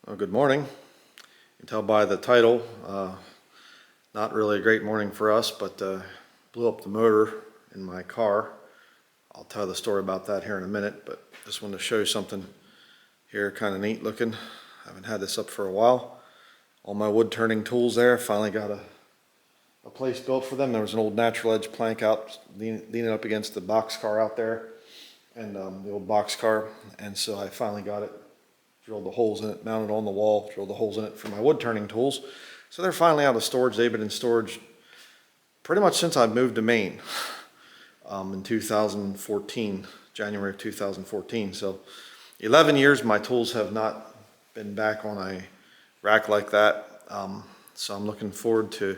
Well, good morning. You can tell by the title, not really a great morning for us, but blew up the motor in my car. I'll tell the story about that here in a minute, but just wanted to show you something here, kind of neat looking. I haven't had this up for a while. All my wood turning tools there. Finally got a place built for them. There was an old natural edge plank out leaning up against the box car out there, and the old box car, and so I finally got it. Drilled the holes in it, mounted on the wall, drilled the holes in it for my wood turning tools. So they're finally out of storage. They've been in storage pretty much since I moved to Maine in 2014, January of 2014. So 11 years my tools have not been back on a rack like that. So I'm looking forward to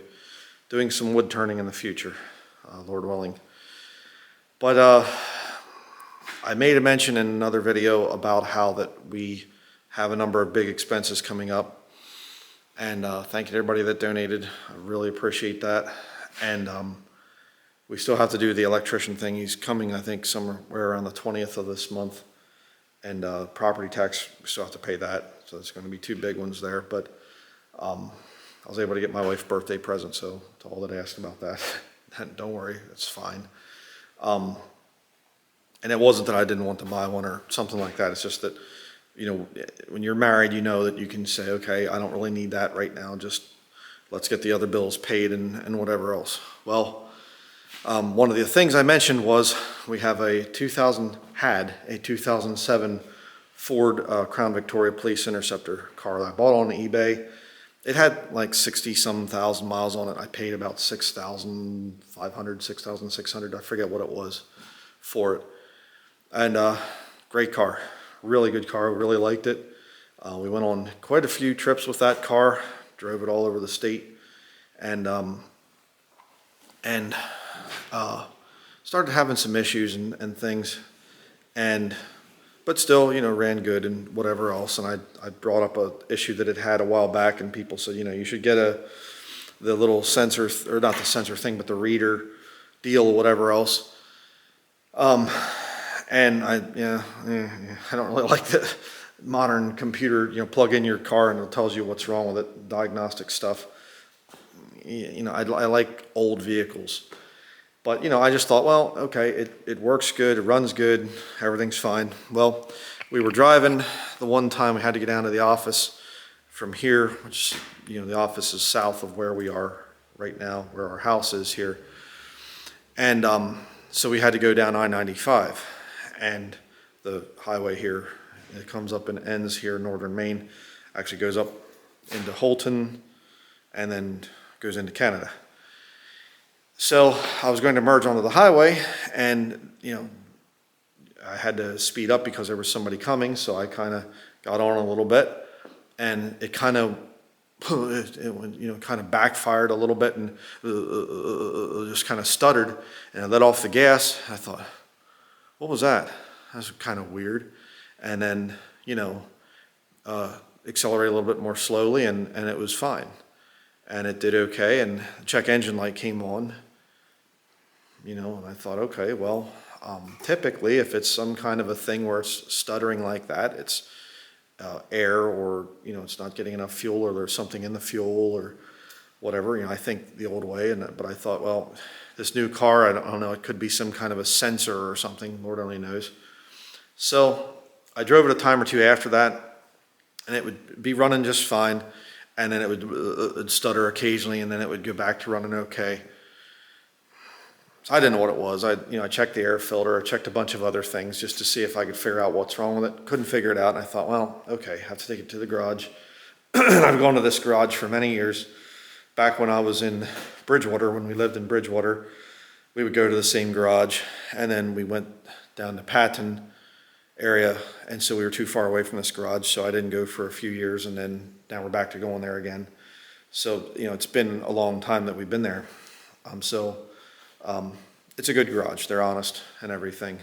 doing some wood turning in the future, Lord willing. But I made a mention in another video about how that we have a number of big expenses coming up, and thank you to everybody that donated. I really appreciate that. And we still have to do the electrician thing. He's coming, I think, somewhere around the 20th of this month, and property tax, we still have to pay that, so it's going to be two big ones there. But I was able to get my wife's birthday present, so to all that asked about that, don't worry, it's fine. And it wasn't that I didn't want to buy one or something like that. It's just that, you know, when you're married, you know that you can say, okay, I don't really need that right now. Just let's get the other bills paid and whatever else. Well, one of the things I mentioned was we have a 2007 Ford Crown Victoria Police Interceptor car that I bought on eBay. It had like 60-some thousand miles on it. I paid about $6,500, $6,600, I forget what it was for it. And great car. Really good car, really liked it. We went on quite a few trips with that car, drove it all over the state, and started having some issues and things, but still, you know, ran good and whatever else. And I brought up a issue that it had a while back, and people said, you know, you should get the little sensor, or not the sensor thing, but the reader deal or whatever else. And I don't really like the modern computer, you know, plug in your car and it tells you what's wrong with it, diagnostic stuff. You know, I like old vehicles. But, you know, I just thought, well, okay, it works good, it runs good, everything's fine. Well, we were driving the one time we had to get down to the office from here, which, you know, the office is south of where we are right now, where our house is here. And so we had to go down I-95. And the highway here, it comes up and ends here in northern Maine, actually goes up into Holton and then goes into Canada. So I was going to merge onto the highway, and, you know, I had to speed up because there was somebody coming, so I kind of got on a little bit, and it kind of, you know, kind of backfired a little bit and just kind of stuttered, and I let off the gas. I thought, what was that? That was kind of weird. And then, you know, accelerate a little bit more slowly, and it was fine. And it did okay, and the check engine light came on, you know, and I thought, okay, well, typically if it's some kind of a thing where it's stuttering like that, it's air, or, you know, it's not getting enough fuel, or there's something in the fuel or whatever. You know, I think the old way, but I thought, well, this new car, I don't know, it could be some kind of a sensor or something, Lord only knows. So I drove it a time or two after that, and it would be running just fine, and then it would stutter occasionally, and then it would go back to running okay. So I didn't know what it was. I checked the air filter, I checked a bunch of other things just to see if I could figure out what's wrong with it. Couldn't figure it out, and I thought, well, okay, I have to take it to the garage. I've gone to this garage for many years. Back when I was in Bridgewater, when we lived in Bridgewater, we would go to the same garage, and then we went down to Patton area, and so we were too far away from this garage, so I didn't go for a few years, and then now we're back to going there again. So, you know, it's been a long time that we've been there. It's a good garage. They're honest and everything.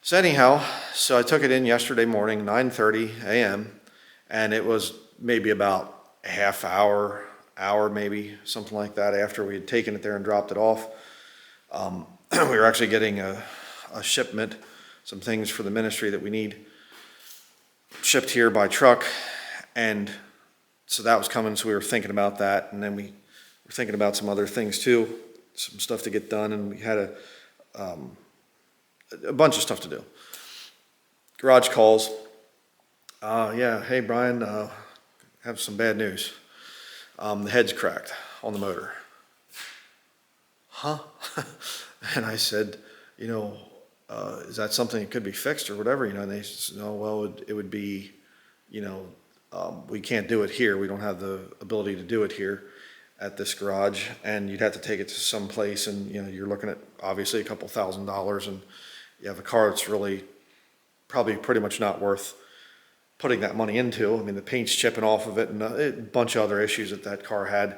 So anyhow, so I took it in yesterday morning, 9:30 a.m., and it was maybe about a half hour maybe, something like that, after we had taken it there and dropped it off. We were actually getting a shipment, some things for the ministry that we need shipped here by truck, And so that was coming, so we were thinking about that, and then we were thinking about some other things too, some stuff to get done, and we had a bunch of stuff to do. Garage calls. Yeah, hey Brian, have some bad news. The head's cracked on the motor. Huh? And I said, is that something that could be fixed or whatever? And they said, no, well, it would be, we can't do it here. We don't have the ability to do it here at this garage, and you'd have to take it to some place, and you're looking at obviously a couple $1,000s, and you have a car that's really probably pretty much not worth putting that money into. I mean, the paint's chipping off of it, and a bunch of other issues that car had.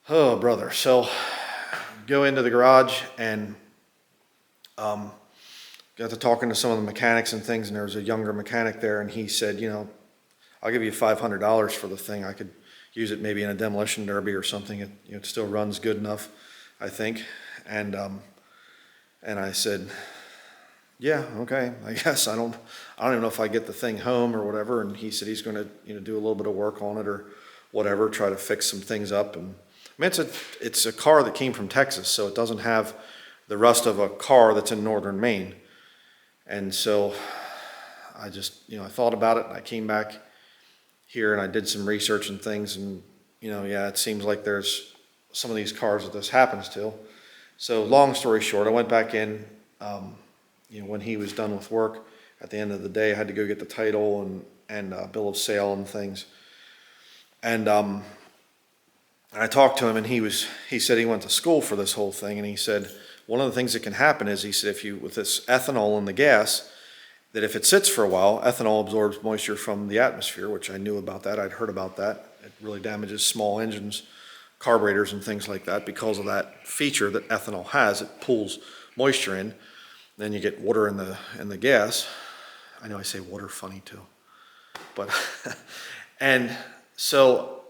Oh, brother. So go into the garage and got to talking to some of the mechanics and things, and there was a younger mechanic there, and he said, I'll give you $500 for the thing. I could use it maybe in a demolition derby or something. It still runs good enough, I think. And I said, yeah, okay, I guess. I don't even know if I get the thing home or whatever. And he said he's going to do a little bit of work on it or whatever, try to fix some things up. And I mean, it's a car that came from Texas, so it doesn't have the rust of a car that's in northern Maine. And so I just, I thought about it, and I came back here and I did some research and things, and yeah, it seems like there's some of these cars that this happens to. So long story short, I went back in, when he was done with work at the end of the day. I had to go get the title and bill of sale and things. And I talked to him, and he said he went to school for this whole thing, and he said one of the things that can happen is, he said, with this ethanol in the gas, that if it sits for a while, ethanol absorbs moisture from the atmosphere, which I knew about that. I'd heard about that. It really damages small engines, carburetors, and things like that because of that feature that ethanol has. It pulls moisture in. Then you get water in the gas. I know I say water funny too, but and so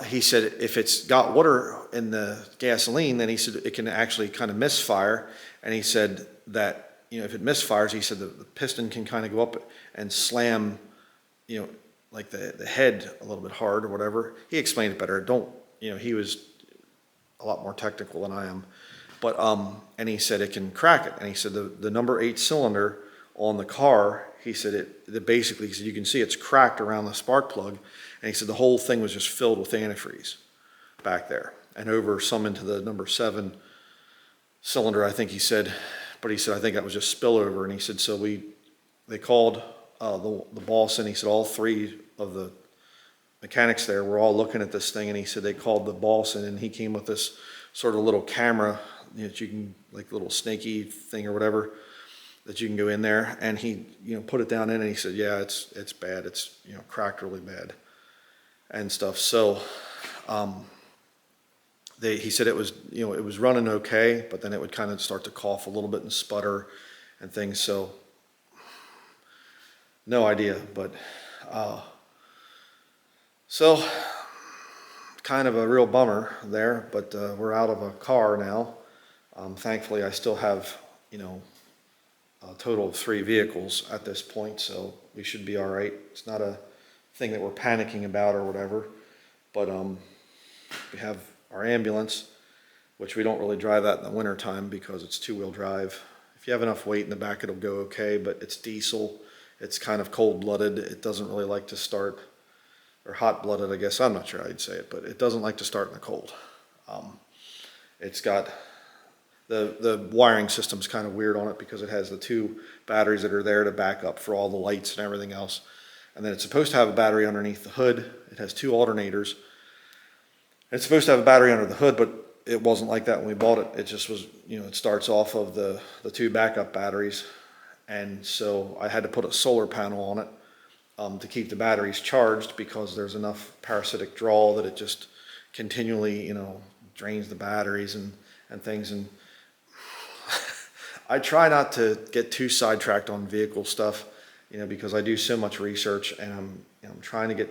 he said if it's got water in the gasoline, then he said it can actually kind of misfire. And he said that if it misfires, he said the piston can kind of go up and slam, like the head a little bit hard or whatever. He explained it better. He was a lot more technical than I am. But, and he said it can crack it. And he said the number 8 cylinder on the car, he said it basically, he said you can see it's cracked around the spark plug. And he said the whole thing was just filled with antifreeze back there. And over some into the number 7 cylinder, I think he said, but he said, I think that was just spillover. And he said, so they called the boss, and he said all 3 of the mechanics there were all looking at this thing. And he said they called the boss in, and he came with this sort of little camera that you can, like little snaky thing or whatever, that you can go in there. And he, put it down in, and he said, yeah, it's bad. It's, cracked really bad and stuff. So, he said it was, it was running okay, but then it would kind of start to cough a little bit and sputter and things. So no idea, but, so kind of a real bummer there, but, we're out of a car now. Thankfully, I still have, a total of 3 vehicles at this point, so we should be all right. It's not a thing that we're panicking about or whatever, but we have our ambulance, which we don't really drive that in the wintertime because it's 2-wheel drive. If you have enough weight in the back, it'll go okay, but it's diesel. It's kind of cold-blooded. It doesn't really like to start, or hot-blooded, I guess. I'm not sure how you'd say it, but it doesn't like to start in the cold. It's got the wiring system's kind of weird on it because it has the 2 batteries that are there to back up for all the lights and everything else. And then it's supposed to have a battery underneath the hood. It has 2 alternators. It's supposed to have a battery under the hood, but it wasn't like that when we bought it. It just was, it starts off of the 2 backup batteries. And so I had to put a solar panel on it to keep the batteries charged because there's enough parasitic draw that it just continually, drains the batteries and things. And I try not to get too sidetracked on vehicle stuff, because I do so much research, and I'm trying to get,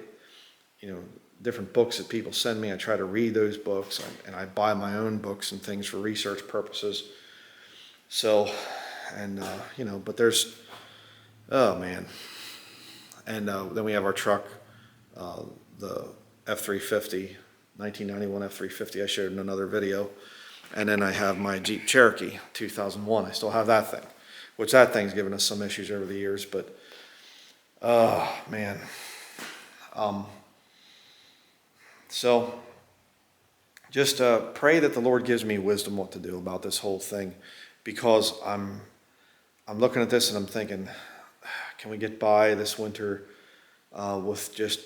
different books that people send me. I try to read those books, and I buy my own books and things for research purposes. So, and but there's, oh man, And then we have our truck, the F-350, 1991 F-350 I shared in another video. And then I have my Jeep Cherokee 2001. I still have that thing, which that thing's given us some issues over the years, but man. So just pray that the Lord gives me wisdom what to do about this whole thing, because I'm looking at this and I'm thinking, can we get by this winter with just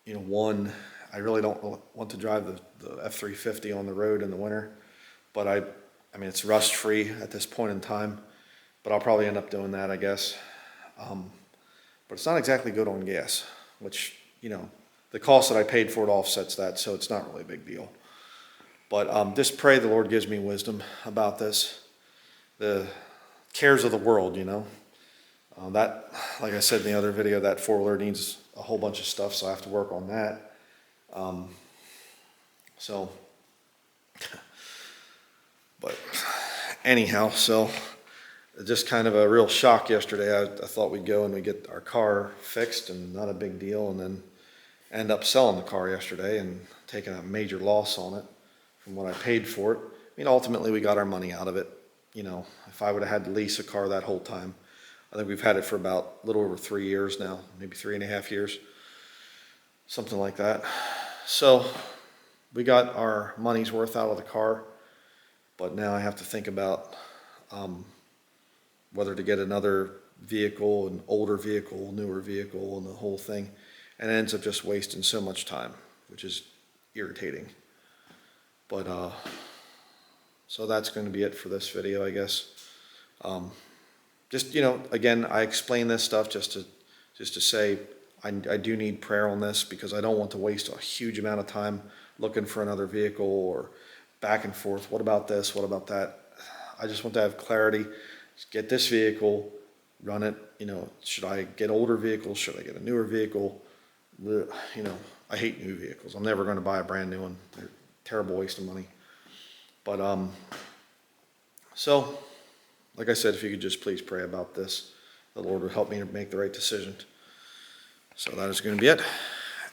one? I really don't want to drive the F-350 on the road in the winter, but I mean it's rust free at this point in time, but I'll probably end up doing that, I guess. But it's not exactly good on gas, which the cost that I paid for it offsets that, so it's not really a big deal. But just pray the Lord gives me wisdom about this. The cares of the world, that, like I said in the other video, that four-wheeler needs a whole bunch of stuff, so I have to work on that. But anyhow, so just kind of a real shock yesterday. I thought we'd go and we'd get our car fixed and not a big deal, and then end up selling the car yesterday and taking a major loss on it from what I paid for it. I mean, ultimately we got our money out of it. If I would have had to lease a car that whole time, I think we've had it for about a little over 3 years now, maybe 3.5 years, something like that. So we got our money's worth out of the car, but now I have to think about whether to get another vehicle, an older vehicle, newer vehicle, and the whole thing. And it ends up just wasting so much time, which is irritating. But so that's going to be it for this video, I guess. Just again, I explain this stuff just to say I do need prayer on this, because I don't want to waste a huge amount of time looking for another vehicle or back and forth. What about this? What about that? I just want to have clarity. Just get this vehicle, run it. Should I get older vehicles? Should I get a newer vehicle? I hate new vehicles. I'm never going to buy a brand new one. They're a terrible waste of money. But so like I said, if you could just please pray about this, the Lord would help me to make the right decision. So that is going to be it.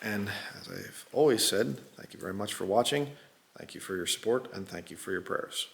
And as I've always said, thank you very much for watching. Thank you for your support, and thank you for your prayers.